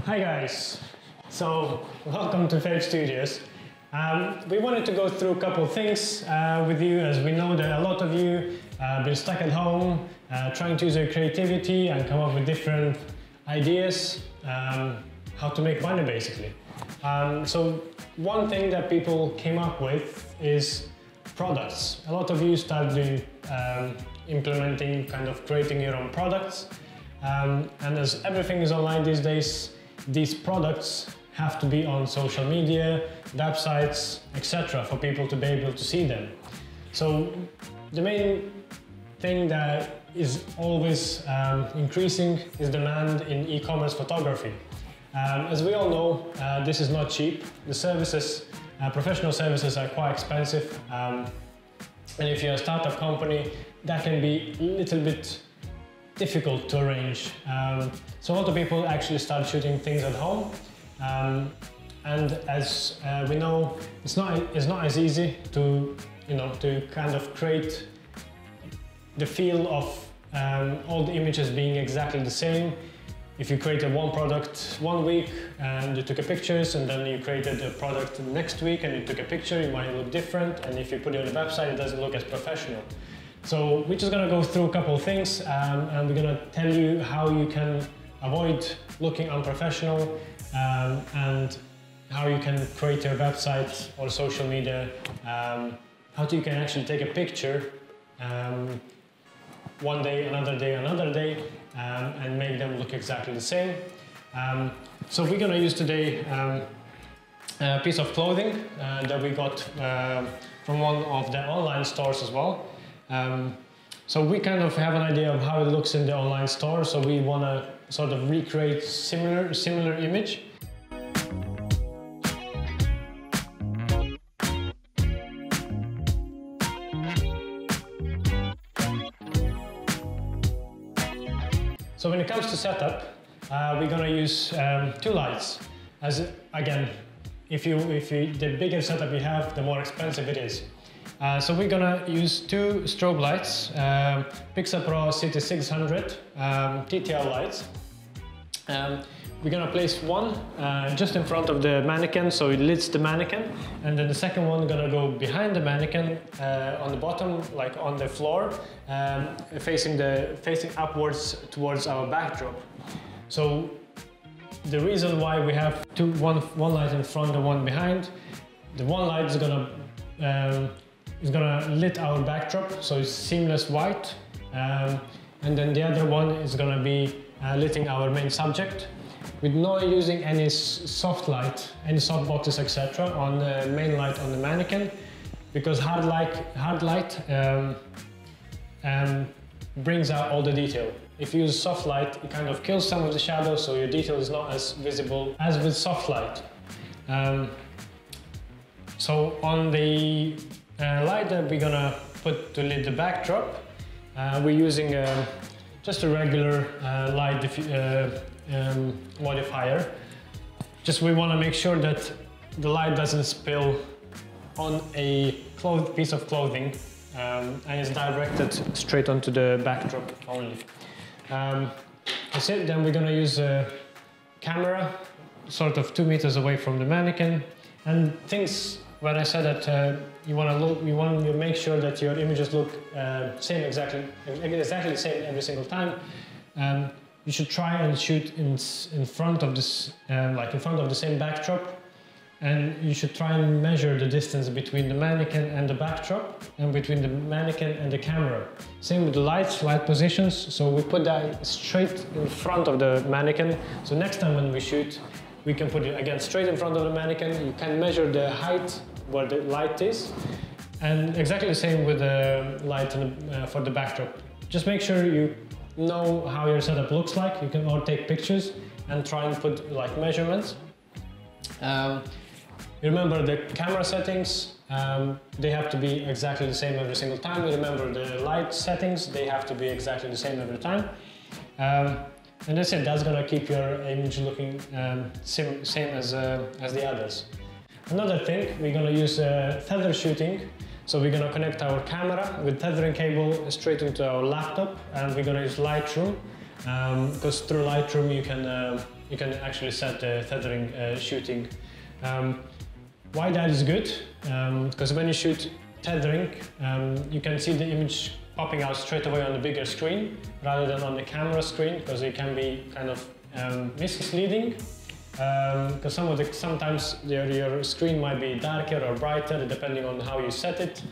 Hi guys, so welcome to FAV Studios. We wanted to go through a couple of things with you, as we know that a lot of you have been stuck at home trying to use your creativity and come up with different ideas, how to make money basically. So one thing that people came up with is products. A lot of you started implementing, kind of creating your own products. And as everything is online these days, these products have to be on social media, websites, etc. for people to be able to see them. So the main thing that is always increasing is demand in e-commerce photography. As we all know, this is not cheap. The services, professional services are quite expensive. And if you're a startup company, that can be a little bit difficult to arrange. So a lot of people actually start shooting things at home. And as we know, it's not as easy to, to kind of create the feel of all the images being exactly the same. If you created one product one week and you took a pictures, and then you created a product next week and you took a picture, it might look different. And if you put it on the website, it doesn't look as professional. So we're just gonna go through a couple of things, and we're gonna tell you how you can avoid looking unprofessional, and how you can create your website or social media, how you can actually take a picture one day, another day, and make them look exactly the same. So we're gonna use today a piece of clothing that we got from one of the online stores as well. So we kind of have an idea of how it looks in the online store, so we want to sort of recreate similar image. So when it comes to setup, we're going to use two lights. As again, the bigger setup you have, the more expensive it is. So we're gonna use two strobe lights, PiXAPRO City 600 TTL lights. We're gonna place one just in front of the mannequin, so it lights the mannequin, and then the second one gonna go behind the mannequin on the bottom, like on the floor, facing upwards towards our backdrop. So the reason why we have one light in front and one behind, the one light is gonna lit our backdrop, so it's seamless white, and then the other one is gonna be lighting our main subject, with not using any soft light, any soft boxes, etc. on the main light on the mannequin, because hard light brings out all the detail. If you use soft light, it kind of kills some of the shadows, so your detail is not as visible as with soft light. So on the light that we're gonna put to lit the backdrop, we're using just a regular light modifier. Just we want to make sure that the light doesn't spill on a piece of clothing, and it's directed straight onto the backdrop only. That's it. Then we're gonna use a camera sort of 2 meters away from the mannequin, and things. When I said that you want to make sure that your images look exactly the same every single time, you should try and shoot in front of this, like in front of the same backdrop, and you should try and measure the distance between the mannequin and the backdrop, and between the mannequin and the camera. Same with the light positions. So we put that straight in front of the mannequin. So next time when we shoot, we can put it again straight in front of the mannequin. You can measure the height where the light is, and exactly the same with the light for the backdrop. Just make sure you know how your setup looks like. You can all take pictures and try and put like measurements. Remember the camera settings, they have to be exactly the same every single time. Remember the light settings, they have to be exactly the same every time. And that's it, that's gonna keep your image looking same as the others. Another thing, we're gonna use tether shooting. So we're gonna connect our camera with tethering cable straight into our laptop, and we're gonna use Lightroom. because through Lightroom you can actually set the tethering shooting. Why that is good? Because when you shoot tethering, you can see the image popping out straight away on the bigger screen rather than on the camera screen, because it can be kind of misleading. Because sometimes your screen might be darker or brighter depending on how you set it.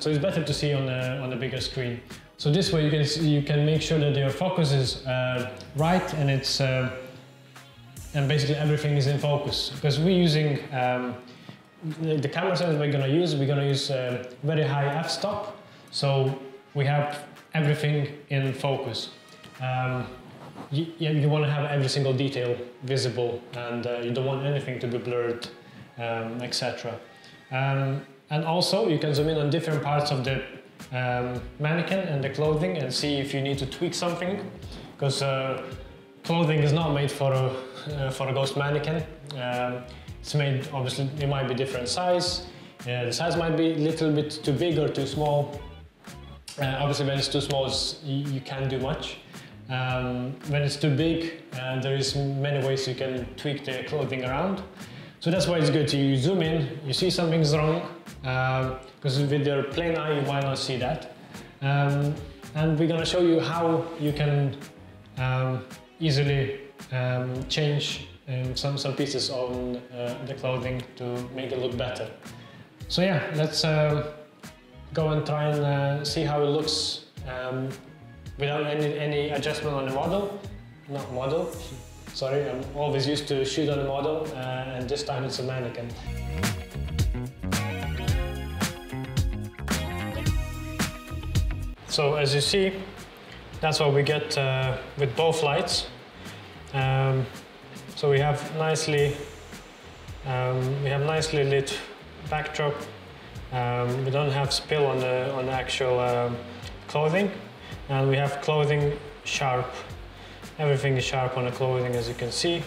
So it's better to see on the bigger screen. So this way you can make sure that your focus is right, and it's and basically everything is in focus. Because we're using the camera settings we're gonna use very high f-stop, so we have everything in focus. You want to have every single detail visible, and you don't want anything to be blurred, etc. And also you can zoom in on different parts of the mannequin and the clothing and see if you need to tweak something, because clothing is not made for a ghost mannequin. It's made, obviously, it might be different size. The size might be a little bit too big or too small. Obviously, when it's too small, you can't do much. When it's too big, there is many ways you can tweak the clothing around. So that's why it's good. You zoom in, you see something's wrong, because with your plain eye you might not see that. And we're gonna show you how you can easily change some pieces on the clothing to make it look better. So yeah, let's go and try and see how it looks without any adjustment on the model. Sorry, I'm always used to shoot on the model, and this time it's a mannequin. So as you see, that's what we get with both lights. So we have nicely lit backdrop. We don't have spill on the actual clothing, and we have clothing sharp. Everything is sharp on the clothing, as you can see.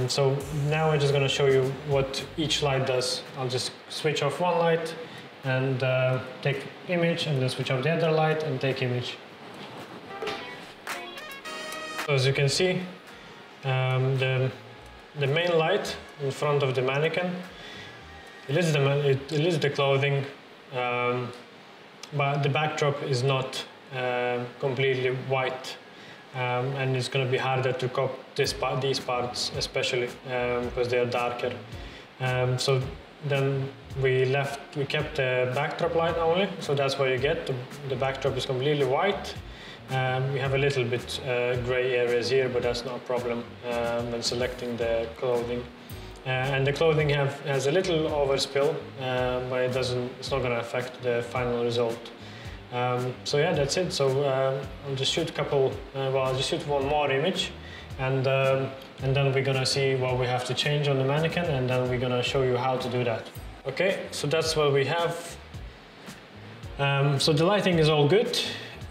So now I'm just going to show you what each light does. I'll just switch off one light and take image, and then switch off the other light and take image. So as you can see, the main light in front of the mannequin, it lights the clothing, but the backdrop is not completely white. And it's going to be harder to cop these parts, especially because they are darker. So then we kept the backdrop light only, so that's what you get. The backdrop is completely white. We have a little bit gray areas here, but that's not a problem when selecting the clothing. And the clothing has a little overspill, but it's not going to affect the final result. So yeah, that's it. So I'll just shoot I'll just shoot one more image, and then we're gonna see what we have to change on the mannequin, and then we're gonna show you how to do that. Okay, so that's what we have. So the lighting is all good,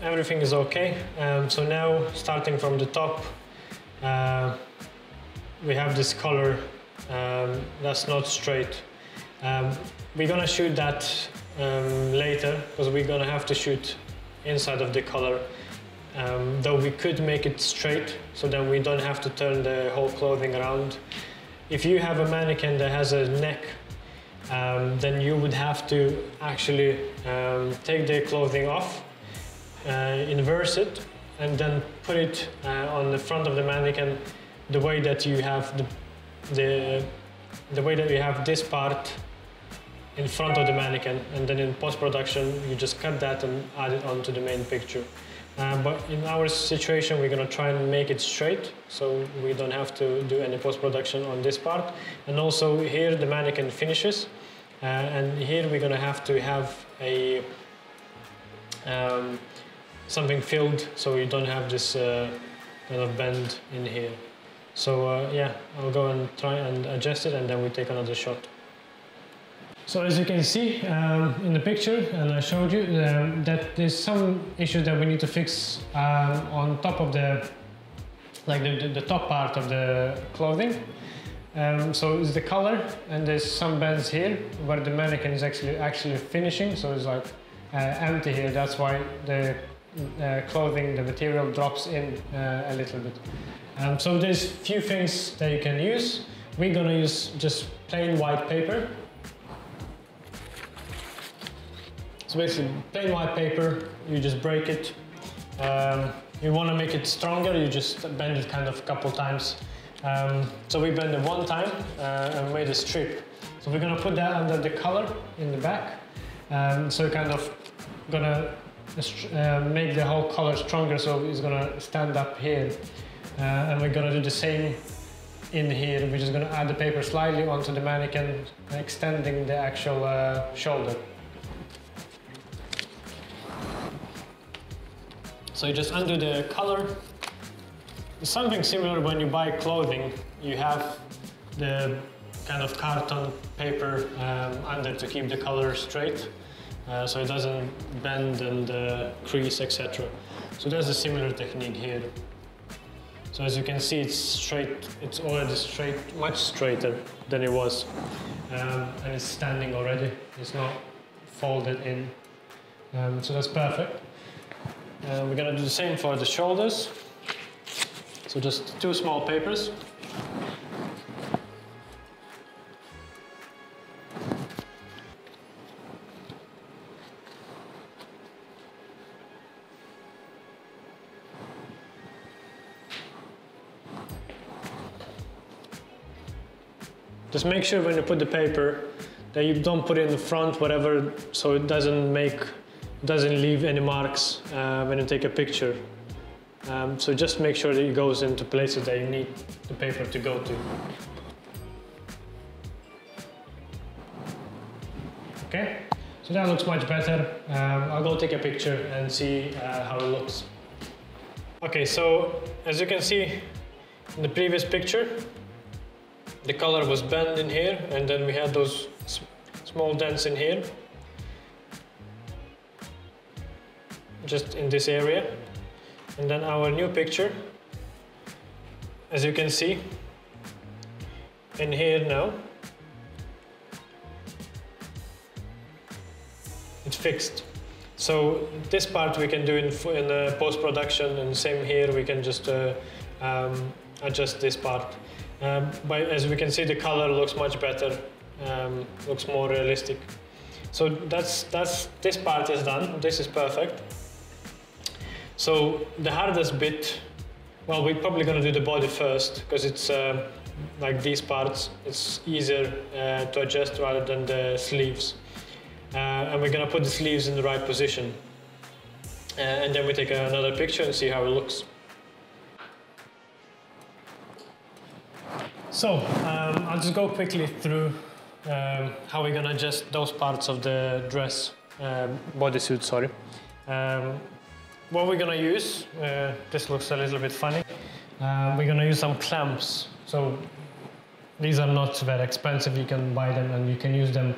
everything is okay. So now, starting from the top, we have this color that's not straight. We're gonna shoot that later, because we're gonna have to shoot inside of the color, though we could make it straight, so then we don't have to turn the whole clothing around. If you have a mannequin that has a neck, then you would have to actually take the clothing off, inverse it, and then put it on the front of the mannequin the way that you have the way that you have this part in front of the mannequin, and then in post-production you just cut that and add it onto the main picture. But in our situation we're going to try and make it straight, so we don't have to do any post-production on this part. And also here the mannequin finishes, and here we're going to have a something filled, so you don't have this kind of bend in here. So yeah, I'll go and try and adjust it, and then we take another shot. So as you can see in the picture, and I showed you, that there's some issues that we need to fix on top of the top part of the clothing. So it's the color, and there's some bends here where the mannequin is actually finishing, so it's like empty here. That's why the clothing, the material drops in a little bit. So there's few things that you can use. We're gonna use just plain white paper. So basically, plain white paper, you just break it. You want to make it stronger, you just bend it kind of a couple times. So we bend it one time and made a strip. So we're going to put that under the color in the back. So we're kind of going to make the whole color stronger, so it's going to stand up here. And we're going to do the same in here. We're just going to add the paper slightly onto the mannequin, extending the actual shoulder. So you just undo the color. It's something similar when you buy clothing. You have the kind of carton paper under to keep the color straight, so it doesn't bend and crease, etc. So there's a similar technique here. So as you can see, it's straight. It's already straight, much straighter than it was, and it's standing already. It's not folded in, so that's perfect. We're going to do the same for the shoulders. So just 2 small papers. Just make sure when you put the paper that you don't put it in the front, whatever, so it doesn't leave any marks when you take a picture. So just make sure that it goes into places that you need the paper to go to. Okay, so that looks much better. I'll go take a picture and see how it looks. Okay, so as you can see in the previous picture, the color was bent in here, and then we had those small dents in here, just in this area. And then our new picture, as you can see in here now, it's fixed. So this part we can do in post-production, and same here, we can just adjust this part. But as we can see, the color looks much better, looks more realistic. So this part is done. This is perfect. So the hardest bit, well, we're probably going to do the body first, because it's like these parts, it's easier to adjust rather than the sleeves. And we're going to put the sleeves in the right position. And then we take another picture and see how it looks. So I'll just go quickly through how we're going to adjust those parts of the dress, bodysuit, sorry. What we're going to use, this looks a little bit funny, we're going to use some clamps. So these are not very expensive, you can buy them and you can use them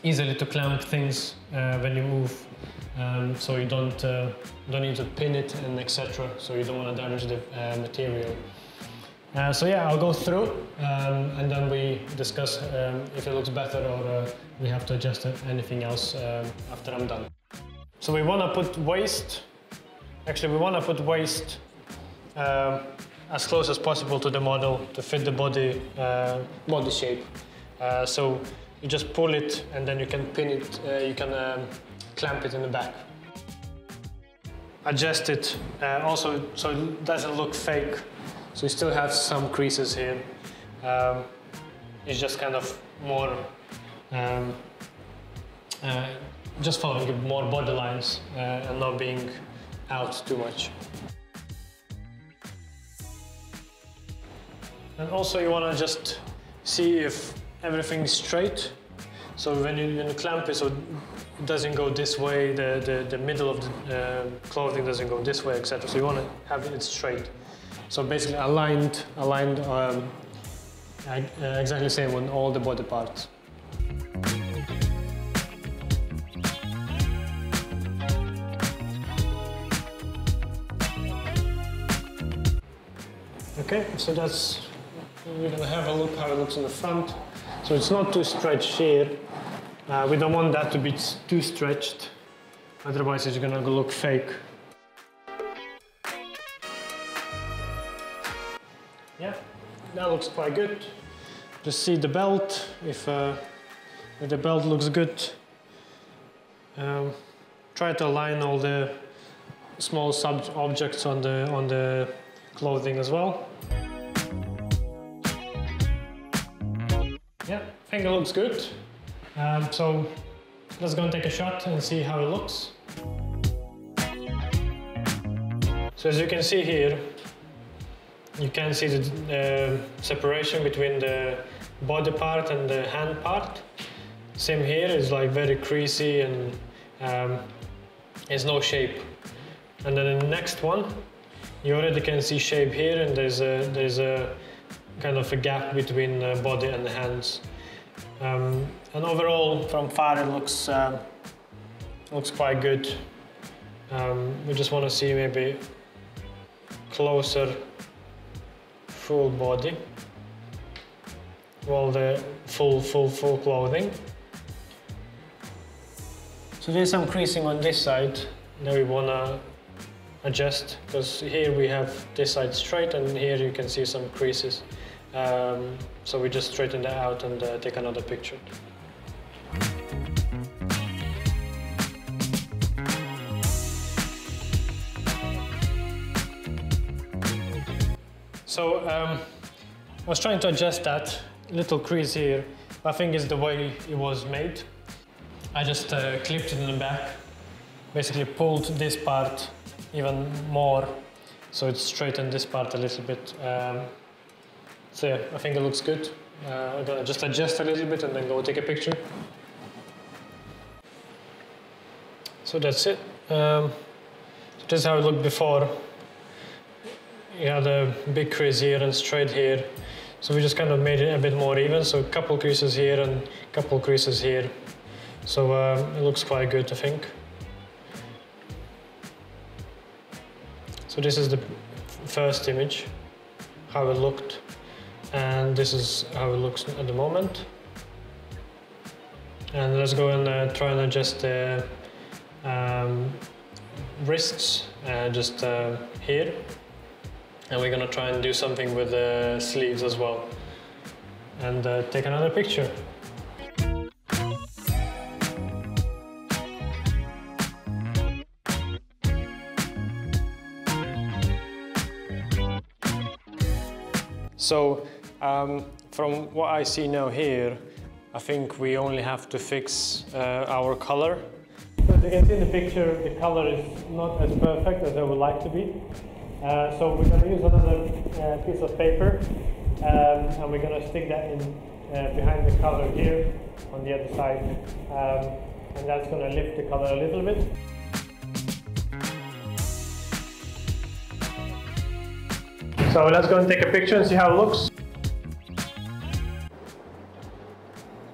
easily to clamp things when you move, so you don't need to pin it and etc. So you don't want to damage the material. So yeah, I'll go through and then we discuss if it looks better or we have to adjust anything else after I'm done. So we want to put waist, actually we want to put waist as close as possible to the model to fit the body shape. So you just pull it and then you can pin it, you can clamp it in the back. Adjust it also so it doesn't look fake. So you still have some creases here. It's just kind of more just following more body lines and not being out too much. And also you want to just see if everything is straight. So when you clamp it, so it doesn't go this way, the middle of the clothing doesn't go this way, etc. So you want to have it straight. So basically aligned exactly the same on all the body parts. Okay, so that's, we're gonna have a look how it looks in the front. So it's not too stretched here. We don't want that to be too stretched. otherwise it's gonna look fake. Yeah, that looks quite good. Just see the belt, if the belt looks good. Try to align all the small objects on the clothing as well. Yeah, I think it looks good. So let's go and take a shot and see how it looks. So as you can see here, you can see the separation between the body part and the hand part. Same here, is like very creasy and there's no shape. And then in the next one, you already can see shape here, and there's a kind of a gap between the body and the hands. And overall, from far, it looks quite good. We just want to see maybe closer full body, well, the full clothing. So there's some creasing on this side that we want to adjust, because here we have this side straight and here you can see some creases. So we just straighten that out and take another picture. So I was trying to adjust that little crease here. I think it's the way it was made. I just clipped it in the back, basically pulled this part even more, so it straightened this part a little bit. So yeah, I think it looks good. I'm gonna just adjust a little bit and then go take a picture. So that's it. So this is how it looked before. You had a big crease here and straight here. So we just kind of made it a bit more even. So a couple creases here and a couple creases here. So it looks quite good, I think. So this is the first image, how it looked. And this is how it looks at the moment. And let's go and try and adjust the wrists just here. And we're gonna try and do something with the sleeves as well. And take another picture. So from what I see now here, I think we only have to fix our color. So as you can see in the picture, the color is not as perfect as I would like to be. So we're going to use another piece of paper and we're going to stick that in behind the color here on the other side, and that's going to lift the color a little bit. So let's go and take a picture and see how it looks.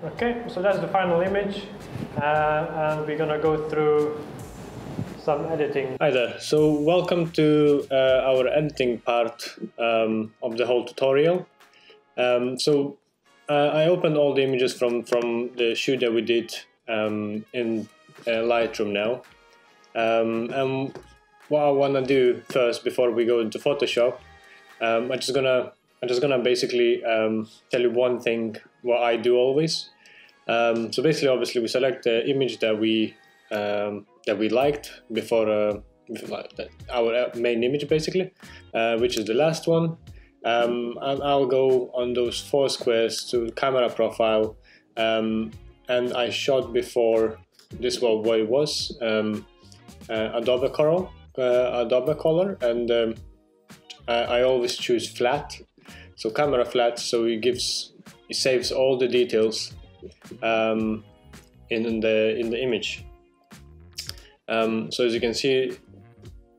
Okay, so that's the final image, and we're gonna go through some editing. Hi there, so welcome to our editing part of the whole tutorial. I opened all the images from the shoot that we did in Lightroom now. And what I wanna do first before we go into Photoshop, I'm just gonna basically tell you one thing what I do always. So basically, obviously, we select the image that we liked before our main image, basically, which is the last one. And I'll go on those 4 squares to camera profile, and I shot before this was what it was, Adobe color, and I always choose flat, so camera flat, so it saves all the details in the image. So as you can see,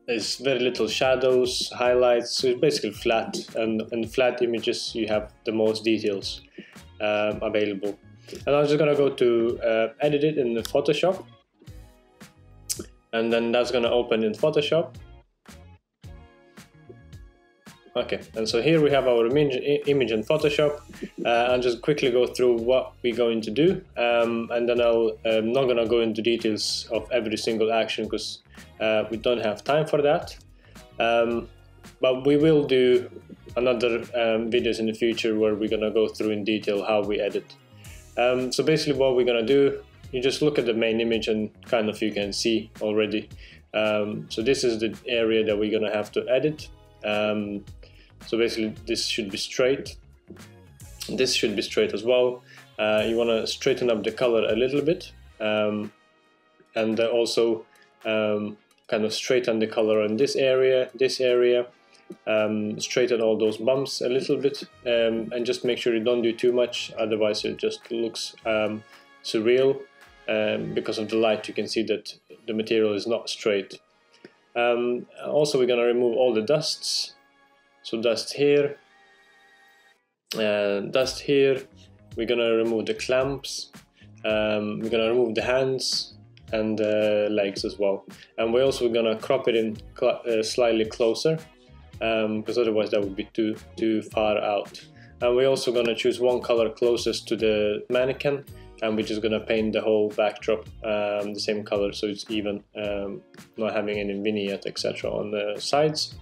there's very little shadows, highlights, so it's basically flat, and flat images you have the most details available. And I'm just gonna go to edit it in the Photoshop, and then that's gonna open in Photoshop. Okay, and so here we have our image in Photoshop. I'll just quickly go through what we're going to do, and then I'm not going to go into details of every single action because we don't have time for that. But we will do another videos in the future where we're going to go through in detail how we edit. So basically what we're going to do, you just look at the main image and kind of you can see already. So this is the area that we're going to have to edit. So basically this should be straight. This should be straight as well. You want to straighten up the color a little bit, and also kind of straighten the color in this area, straighten all those bumps a little bit, and just make sure you don't do too much, otherwise it just looks surreal. Because of the light you can see that the material is not straight. Also we're going to remove all the dusts. So dust here, dust here. We're going to remove the clamps. We're going to remove the hands and legs as well. And we're also going to crop it in slightly closer, because otherwise that would be too far out. And we're also going to choose one color closest to the mannequin, and we're just going to paint the whole backdrop the same color so it's even, not having any vignette etc. on the sides.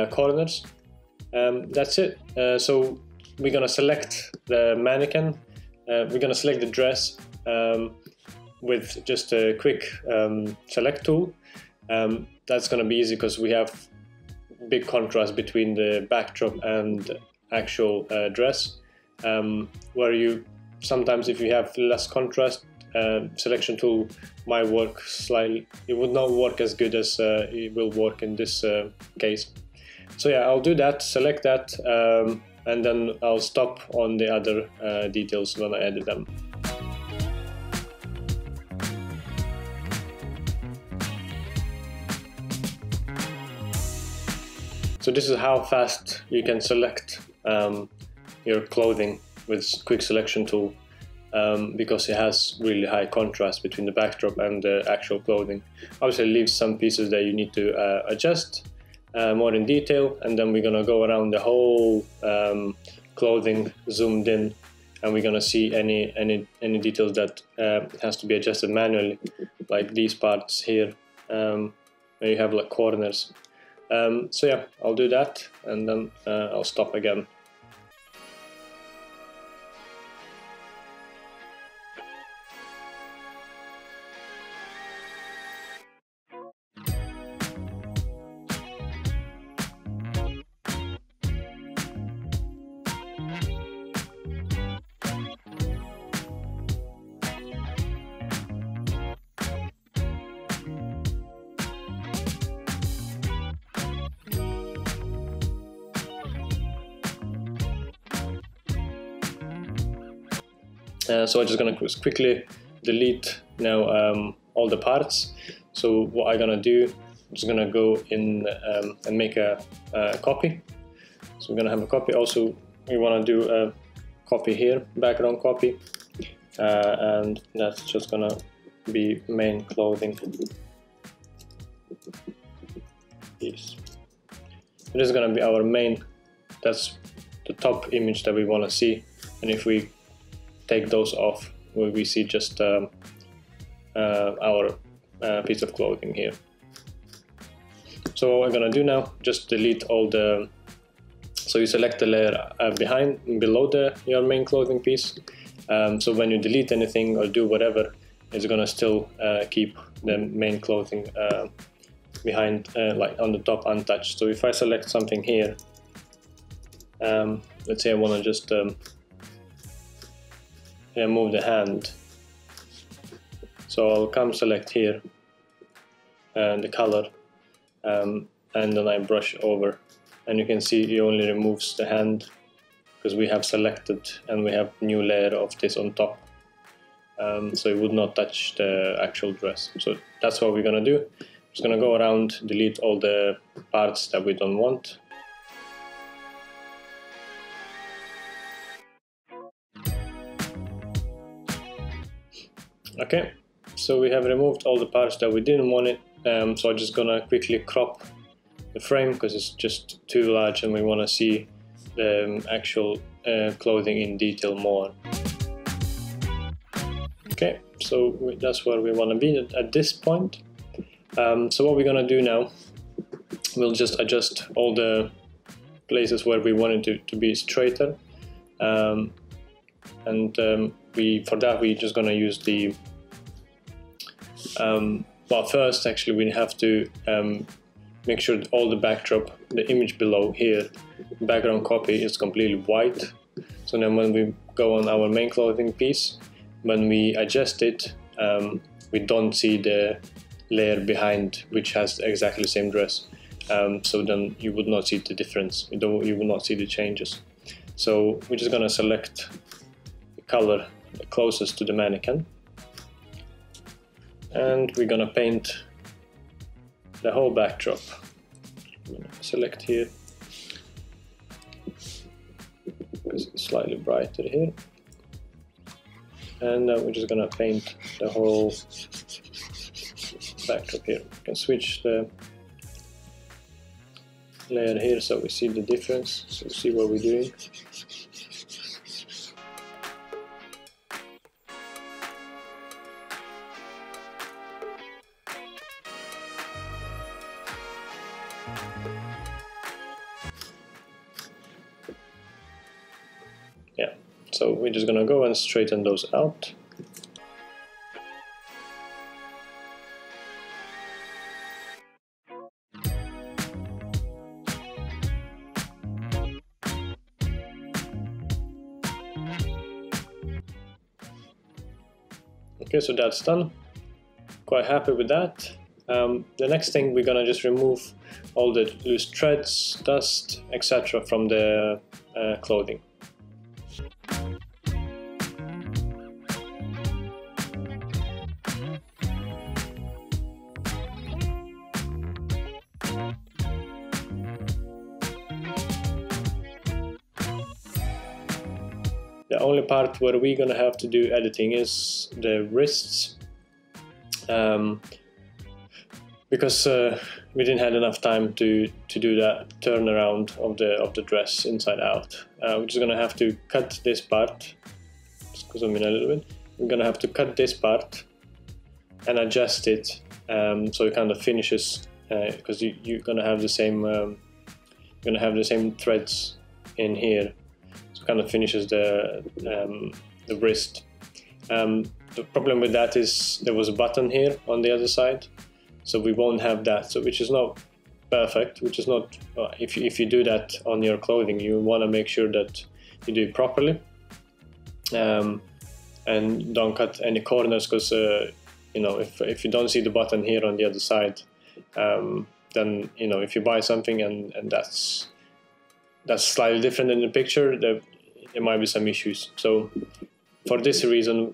Corners. That's it. So we're gonna select the mannequin. We're gonna select the dress with just a quick select tool. That's gonna be easy because we have big contrast between the backdrop and actual dress. Where you sometimes, if you have less contrast, selection tool might work slightly. It would not work as good as it will work in this case. So yeah, I'll do that, select that, and then I'll stop on the other details when I edit them. So this is how fast you can select your clothing with quick selection tool, because it has really high contrast between the backdrop and the actual clothing. Obviously it leaves some pieces that you need to adjust more in detail, and then we're gonna go around the whole clothing zoomed in, and we're gonna see any details that has to be adjusted manually, like these parts here, where you have like corners. So yeah, I'll do that, and then I'll stop again. So I'm just gonna quickly delete now all the parts. So what I'm gonna do, I'm just gonna go in and make a copy. So we're gonna have a copy. Also, we wanna do a copy here, background copy, and that's just gonna be main clothing piece. This is gonna be our main. That's the top image that we wanna see, and if we take those off, we see just our piece of clothing here. So what we're gonna do now, just delete all the, so you select the layer below your main clothing piece. So when you delete anything or do whatever, it's gonna still keep the main clothing behind, like on the top, untouched. So if I select something here, let's say I wanna just move the hand. So I'll come select here the color, and then I brush over, and you can see it only removes the hand because we have selected and we have new layer of this on top, so it would not touch the actual dress. So that's what we're gonna do. Just gonna go around, delete all the parts that we don't want. Okay, so we have removed all the parts that we didn't want it, so I'm just gonna quickly crop the frame because it's just too large and we want to see the actual clothing in detail more. Okay, so that's where we want to be at this point. So what we're going to do now, we'll just adjust all the places where we want it to be straighter. For that we're just going to use the well, first actually we have to make sure that all the backdrop, the image below here, background copy is completely white. So then when we go on our main clothing piece, when we adjust it, we don't see the layer behind which has exactly the same dress. So then you would not see the difference, you will not see the changes. So we're just going to select the color closest to the mannequin, and we're going to paint the whole backdrop. I'm going to select here because it's slightly brighter here, and we're just going to paint the whole backdrop here. We can switch the layer here so we see the difference, so we see what we're doing. Yeah, so we're just gonna go and straighten those out. Okay, so that's done. Quite happy with that. The next thing, we're gonna just remove all the loose threads, dust, etc. from the clothing. The only part where we're gonna have to do editing is the wrists, because we didn't have enough time to do that turnaround of the dress inside out. We're just gonna have to cut this part. Just zoom in a little bit. We're gonna have to cut this part and adjust it so it kind of finishes, because you're gonna have the same threads in here. Kind of finishes the wrist. The problem with that is there was a button here on the other side, so we won't have that. So which is not perfect. Which is not. If you do that on your clothing, you want to make sure that you do it properly, and don't cut any corners, because you know, if you don't see the button here on the other side, then you know, if you buy something and that's slightly different in the picture, there might be some issues. So for this reason,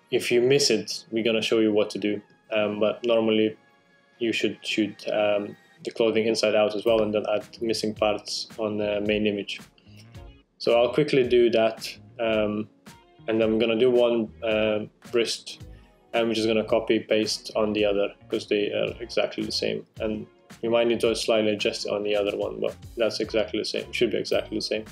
if you miss it, we're gonna show you what to do. But normally you should shoot the clothing inside out as well, and then add missing parts on the main image. So I'll quickly do that, and then I'm gonna do one wrist, and we're just gonna copy paste on the other because they are exactly the same. And you might need to slightly adjust it on the other one, but that's exactly the same. Should be exactly the same.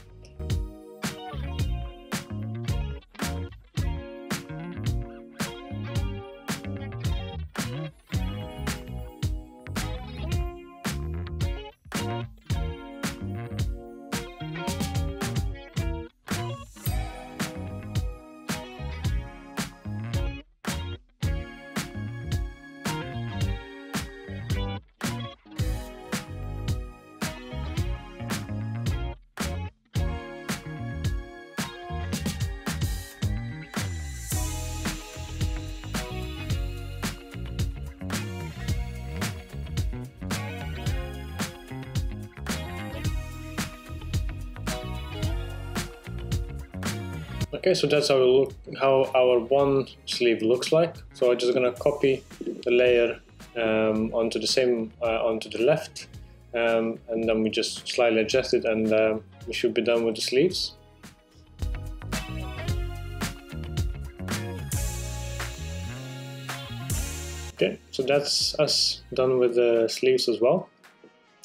Okay, so that's how our one sleeve looks like. So I'm just gonna copy the layer onto the left, and then we just slightly adjust it, and we should be done with the sleeves. Okay, so that's us done with the sleeves as well.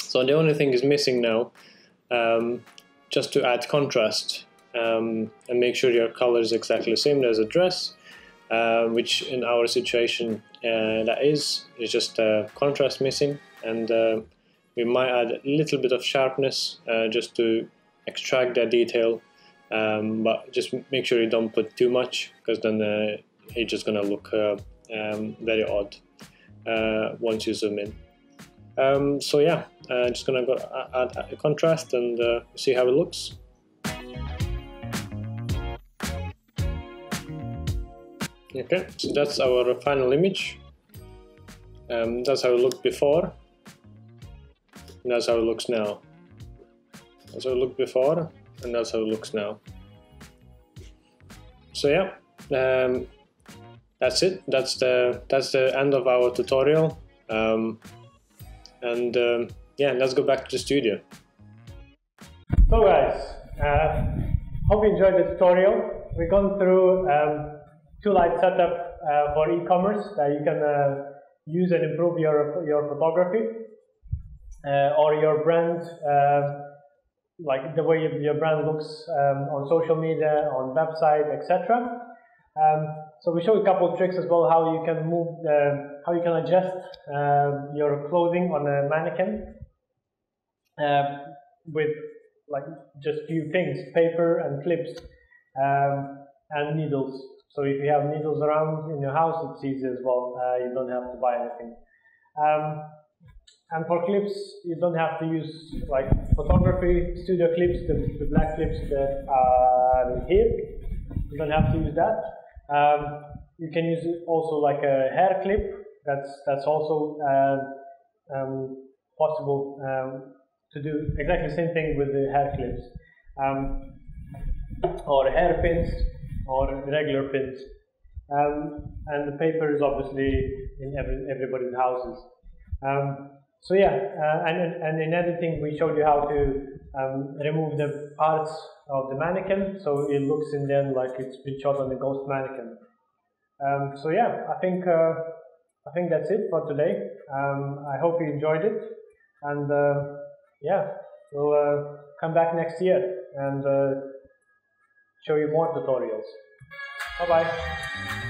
So the only thing is missing now, just to add contrast and make sure your color is exactly the same as a dress, which in our situation that is just contrast missing, and we might add a little bit of sharpness just to extract that detail, but just make sure you don't put too much, because then it's just gonna look very odd once you zoom in. So yeah, just gonna go add a contrast and see how it looks. Okay, so that's our final image. That's how it looked before, and that's how it looks now. That's how it looked before, and that's how it looks now. So yeah, that's it. That's the end of our tutorial. Yeah, let's go back to the studio. So guys, hope you enjoyed the tutorial. We've gone through two-light setup for e-commerce that you can use and improve your photography or your brand, like the way your brand looks on social media, on website, etc. So we showed a couple of tricks as well, how you can move, how you can adjust your clothing on a mannequin with like just few things: paper and clips and needles. So if you have needles around in your house, it's easy as well. You don't have to buy anything. And for clips, you don't have to use like photography studio clips, the black clips that are here. You don't have to use that. You can use also like a hair clip. That's also possible to do exactly the same thing with the hair clips, or hair pins, or regular pins. And the paper is obviously in everybody's houses. So yeah, and in editing we showed you how to remove the parts of the mannequin, so it looks in the end like it's been shot on a ghost mannequin. So yeah, I think that's it for today. I hope you enjoyed it, and yeah, we'll come back next year and show you more tutorials. Bye bye.